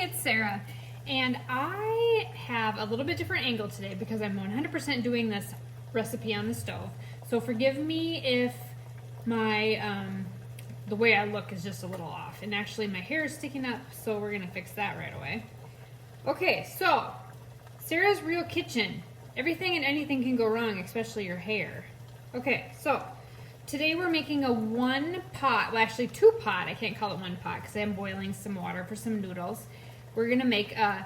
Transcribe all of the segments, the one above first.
it's Sarah, and I have a little bit different angle today because I'm 100% doing this recipe on the stove. So forgive me if my the way I look is just a little off, and actually my hair is sticking up, so we're gonna fix that right away. Okay, so Sarah's Real Kitchen. Everything and anything can go wrong, especially your hair. Okay, so today we're making a one pot, well actually two pot, I can't call it one pot because I'm boiling some water for some noodles. We're gonna make a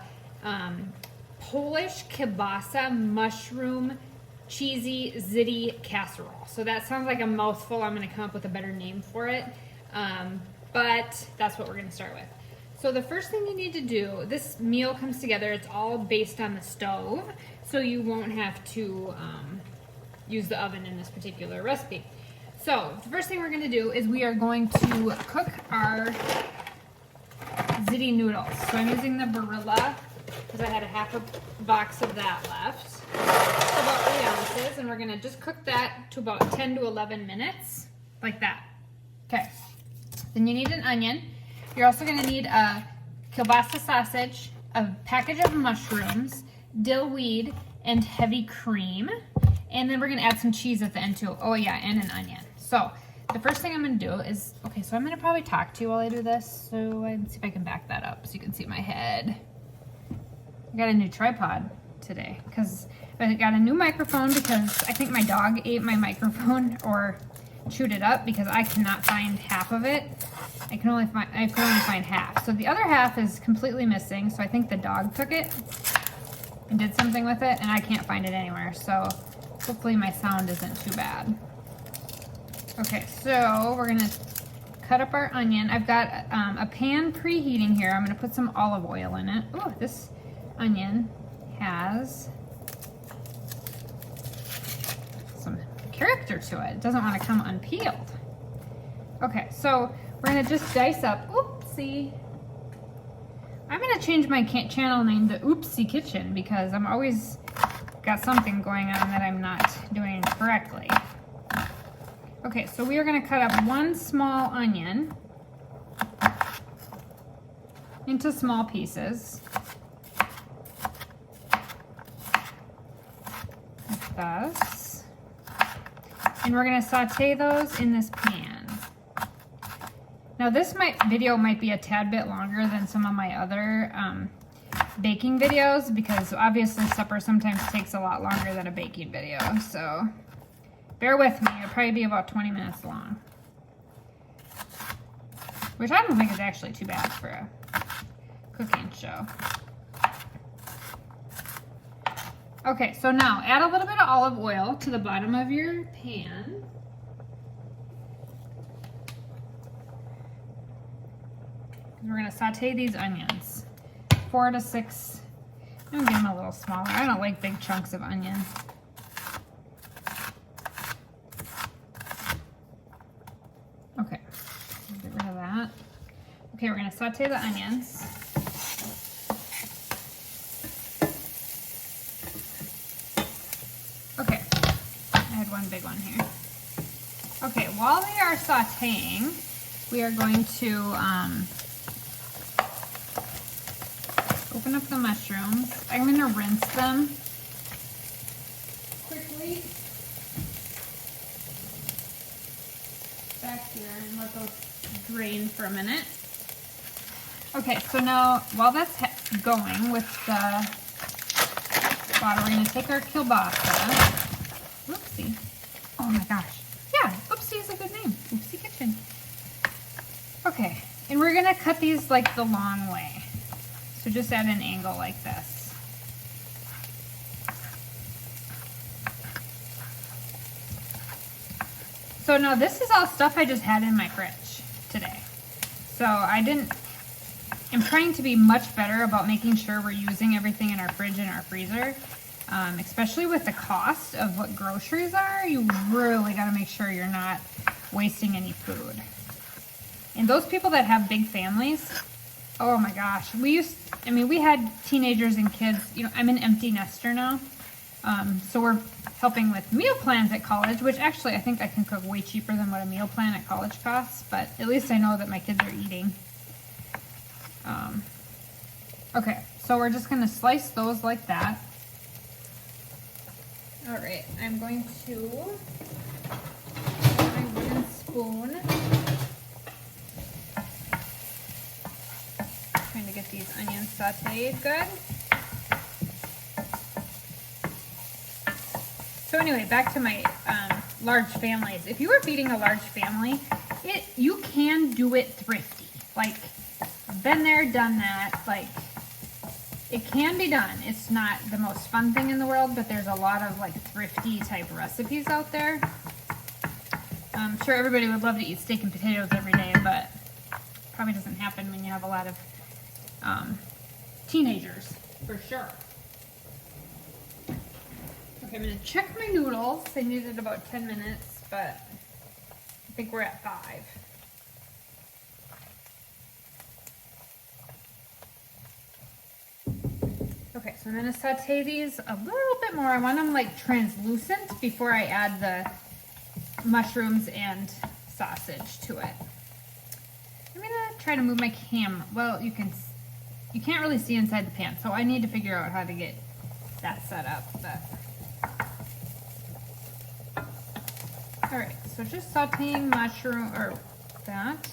Polish kielbasa mushroom cheesy ziti casserole. So that sounds like a mouthful. I'm gonna come up with a better name for it, but that's what we're gonna start with. So the first thing you need to do, this meal comes together, it's all based on the stove, so you won't have to use the oven in this particular recipe. So the first thing we're going to do is we are going to cook our ziti noodles. So I'm using the Barilla because I had a half a box of that left. It's about 8 ounces, and we're going to just cook that to about 10 to 11 minutes, like that. Okay. Then you need an onion. You're also going to need a Kielbasa sausage, a package of mushrooms, dill weed, and heavy cream. And then we're going to add some cheese at the end too. Oh yeah, and an onion. So the first thing I'm going to do is, okay, so I'm going to probably talk to you while I do this. So let's see if I can back that up so you can see my head. I got a new tripod today because I got a new microphone because I think my dog ate my microphone or chewed it up because I cannot find half of it. I can only find half. So the other half is completely missing. So I think the dog took it and did something with it, and I can't find it anywhere. So hopefully my sound isn't too bad. Okay, so we're gonna cut up our onion. I've got a pan preheating here. I'm gonna put some olive oil in it. Oh, this onion has some character to it. It doesn't want to come unpeeled. Okay, so we're gonna just dice up. Oopsie. I'm gonna change my channel name to Oopsie Kitchen because I'm always got something going on that I'm not doing correctly. Okay, so we are going to cut up one small onion into small pieces, like this, and we're going to saute those in this pan. Now this video might be a tad bit longer than some of my other baking videos because obviously supper sometimes takes a lot longer than a baking video, so bear with me. It'll probably be about 20 minutes long, which I don't think is actually too bad for a cooking show. Okay, so now add a little bit of olive oil to the bottom of your pan. We're going to saute these onions. 4 to 6. I'm going to get them a little smaller. I don't like big chunks of onion. Okay, get rid of that. Okay, we're going to saute the onions. Okay, I had one big one here. Okay, while they are sauteing, we are going to open up the mushrooms. I'm going to rinse them quickly back here and let those drain for a minute. Okay, so now while that's going with the water, we're going to take our kielbasa. Oopsie. Oh my gosh. Yeah, Oopsie is a good name. Oopsie Kitchen. Okay, and we're going to cut these like the long way. So just at an angle like this. So now this is all stuff I just had in my fridge today. So I'm trying to be much better about making sure we're using everything in our fridge and our freezer. Especially with the cost of what groceries are, you really got to make sure you're not wasting any food. And those people that have big families, oh my gosh, we had teenagers and kids. You know, I'm an empty nester now, so we're helping with meal plans at college, which actually I think I can cook way cheaper than what a meal plan at college costs, but at least I know that my kids are eating. Okay, so we're just gonna slice those like that. All right, I'm going to get my wooden spoon. Trying to get these onions sauteed good. So anyway, back to my large families. If you are feeding a large family, you can do it thrifty. Like, been there, done that. Like, it can be done. It's not the most fun thing in the world, but there's a lot of like thrifty type recipes out there. I'm sure everybody would love to eat steak and potatoes every day, but probably doesn't happen when you have a lot of teenagers, for sure. Okay, I'm gonna check my noodles. They needed about 10 minutes, but I think we're at 5. Okay, so I'm gonna saute these a little bit more. I want them like translucent before I add the mushrooms and sausage to it. I'm gonna try to move my camera. Well, you can't really see inside the pan, so I need to figure out how to get that set up. But all right, so just sauteing mushroom or that.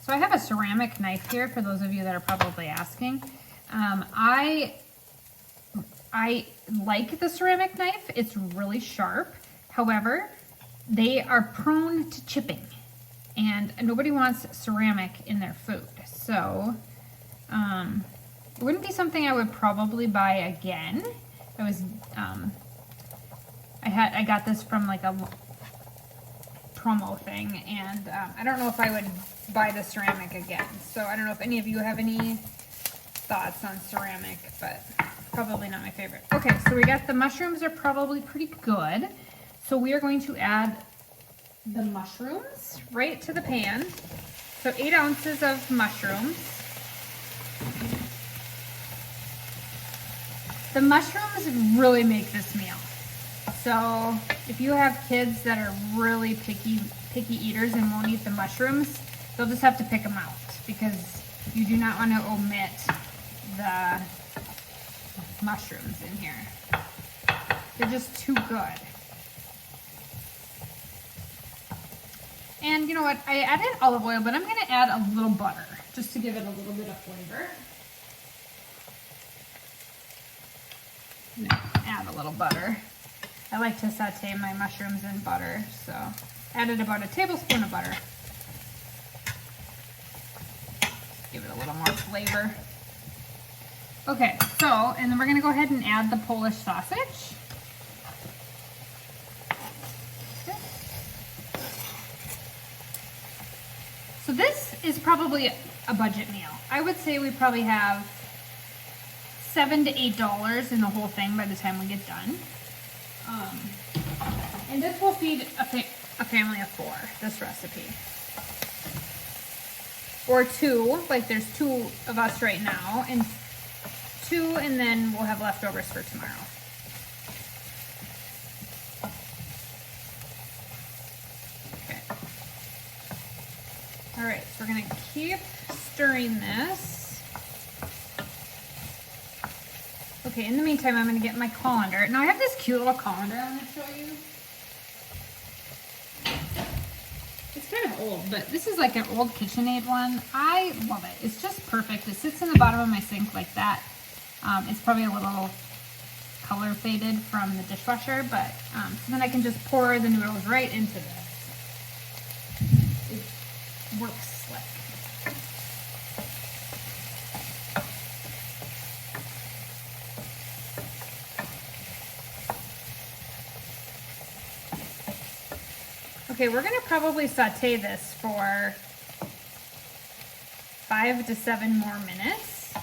So I have a ceramic knife here for those of you that are probably asking. I like the ceramic knife. It's really sharp. However, they are prone to chipping, and nobody wants ceramic in their food. So it wouldn't be something I would probably buy again. I got this from like a promo thing, and I don't know if I would buy the ceramic again. So I don't know if any of you have any thoughts on ceramic, but probably not my favorite. Okay, so we got the mushrooms are probably pretty good. So we are going to add the mushrooms right to the pan. So 8 ounces of mushrooms. The mushrooms really make this meal. So if you have kids that are really picky eaters and won't eat the mushrooms, they'll just have to pick them out, because you do not want to omit the mushrooms in here. They're just too good. And you know what? I added olive oil, but I'm going to add a little butter just to give it a little bit of flavor. Add a little butter. I like to saute my mushrooms in butter, so added about a tablespoon of butter. Give it a little more flavor. Okay, so, and then we're gonna go ahead and add the Polish sausage. Okay. So this is probably a budget meal. I would say we probably have $7 to $8 in the whole thing by the time we get done. And this will feed a family of 4, this recipe. Or 2, like there's 2 of us right now, and 2, and then we'll have leftovers for tomorrow. Okay. All right, so we're gonna keep stirring this. Okay, in the meantime, I'm gonna get my colander. Now I have this cute little colander I wanna show you. It's kind of old, but this is like an old KitchenAid one. I love it. It's just perfect. It sits in the bottom of my sink like that. It's probably a little color faded from the dishwasher, but so then I can just pour the noodles right into this. It works slick. Okay, we're gonna probably saute this for 5 to 7 more minutes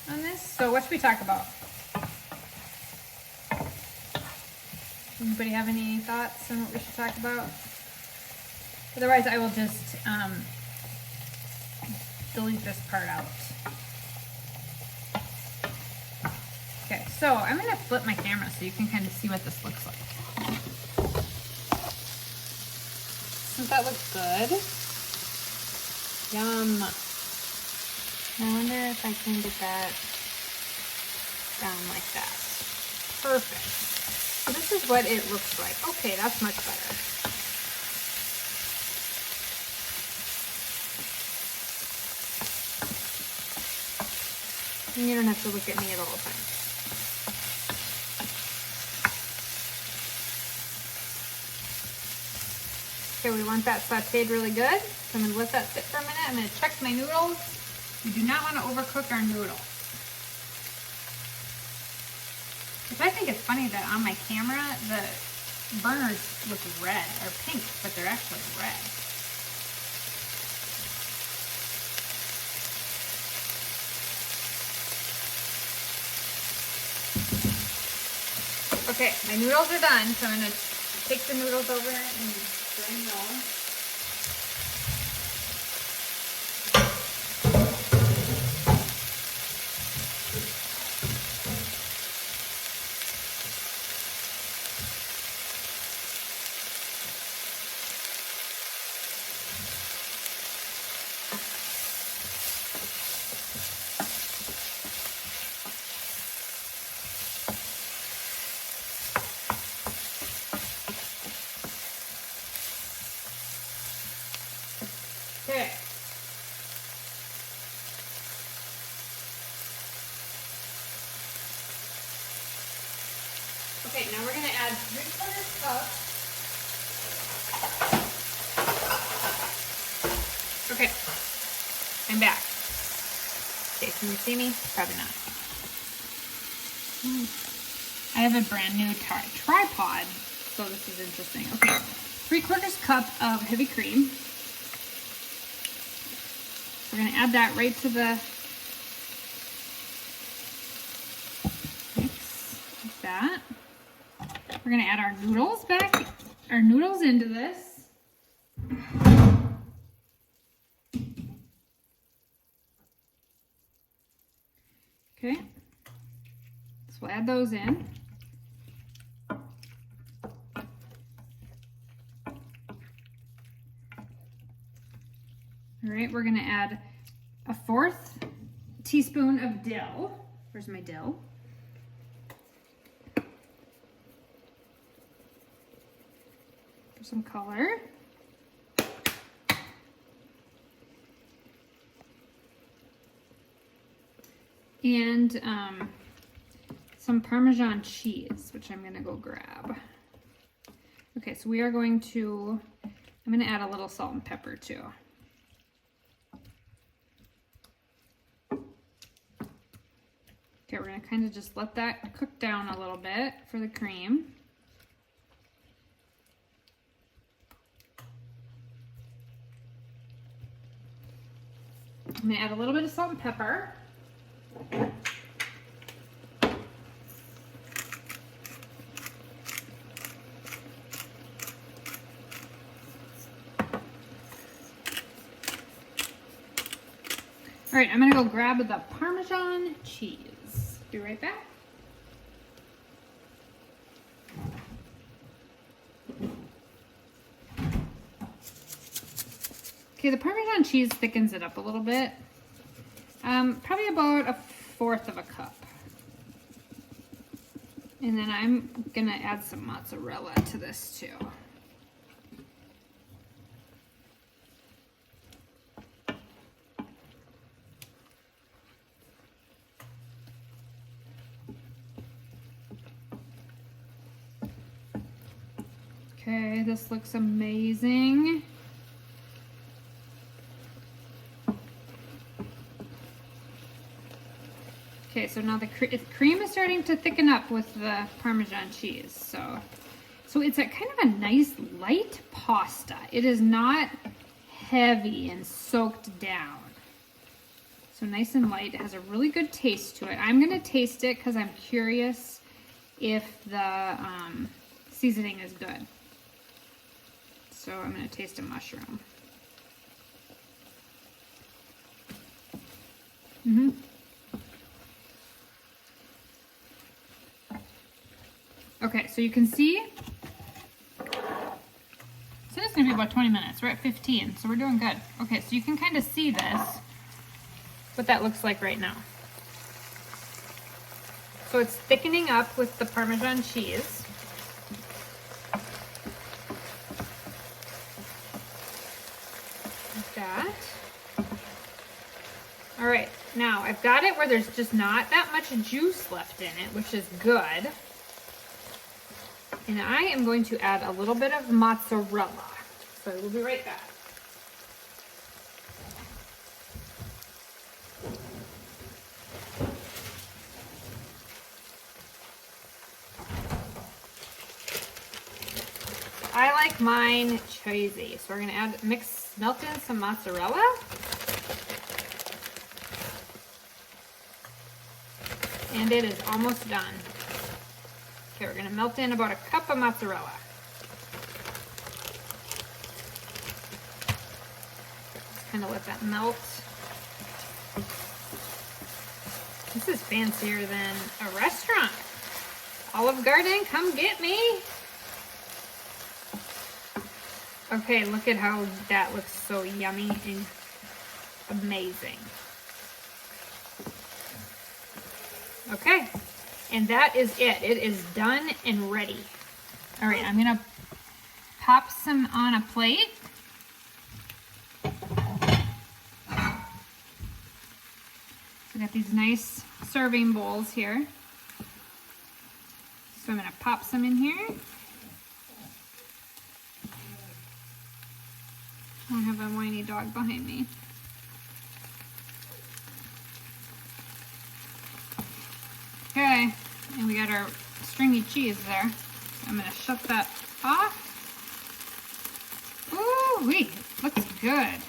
on this. So what should we talk about? Anybody have any thoughts on what we should talk about? Otherwise, I will just delete this part out. Okay, So I'm gonna flip my camera so you can kind of see what this looks like. Doesn't that look good? Yum. I wonder if I can get that down like that. Perfect. So this is what it looks like. Okay, that's much better. And you don't have to look at me at all times. Okay, we want that sauteed really good. So I'm gonna let that sit for a minute. I'm gonna check my noodles. We do not want to overcook our noodles. Which I think it's funny that on my camera, the burners look red or pink, but they're actually red. Okay, my noodles are done, so I'm gonna take the noodles over and drain those. Okay. Okay, now we're gonna add 3/4 cup. Okay, I'm back. Okay, can you see me? Probably not. I have a brand new tripod, so this is interesting. Okay, 3/4 cup of heavy cream. We're gonna add that right to the mix, like that. We're gonna add our noodles into this. Okay, so we'll add those in. All right, we're gonna add a 1/4 teaspoon of dill. Where's my dill? For some color. And some Parmesan cheese, which I'm gonna go grab. Okay, so we are going to, I'm gonna add a little salt and pepper too. Okay, we're gonna kind of just let that cook down a little bit for the cream. I'm gonna add a little bit of salt and pepper. All right, I'm gonna go grab the Parmesan cheese. Be right back. Okay, the Parmesan cheese thickens it up a little bit. Probably about 1/4 of a cup. And then I'm gonna add some mozzarella to this too. Okay, this looks amazing. Okay, so now the cream is starting to thicken up with the Parmesan cheese. So it's a kind of a nice light pasta. It is not heavy and soaked down. So nice and light. It has a really good taste to it. I'm gonna taste it because I'm curious if the seasoning is good. So I'm gonna taste a mushroom. Okay, so you can see, so it's gonna be about 20 minutes. We're at 15, so we're doing good. Okay, so you can kind of see this, what that looks like right now. So it's thickening up with the Parmesan cheese. Like that. All right, now I've got it where there's just not that much juice left in it, which is good. And I am going to add a little bit of mozzarella. So we'll be right back. I like mine cheesy, so we're gonna melt in some mozzarella. And it is almost done. Okay, we're gonna melt in about a cup of mozzarella. Just kind of let that melt. This is fancier than a restaurant. Olive Garden, come get me. Okay, look at how that looks so yummy and amazing. Okay, and that is it. It is done and ready. All right, I'm gonna pop some on a plate. We got these nice serving bowls here. So I'm gonna pop some in here. I have a whiny dog behind me. Okay, and we got our stringy cheese there. I'm gonna shut that off. Ooh, wait, looks good.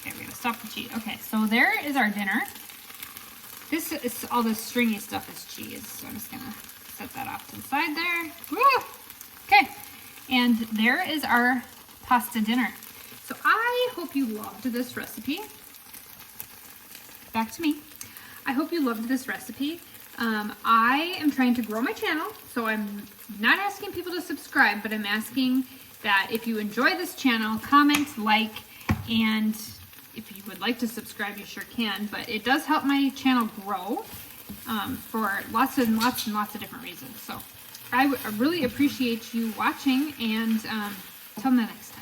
Okay, we're gonna stop the cheese. Okay, so there is our dinner. This is all this stringy stuff is cheese, so I'm just gonna set that off to the side there. Woo! Okay, and there is our pasta dinner. So I hope you loved this recipe. Back to me. I hope you loved this recipe. I am trying to grow my channel, so I'm not asking people to subscribe, but I'm asking that if you enjoy this channel, comment, like, and if you would like to subscribe, you sure can, but it does help my channel grow for lots and lots of different reasons. So I really appreciate you watching, and till the next time.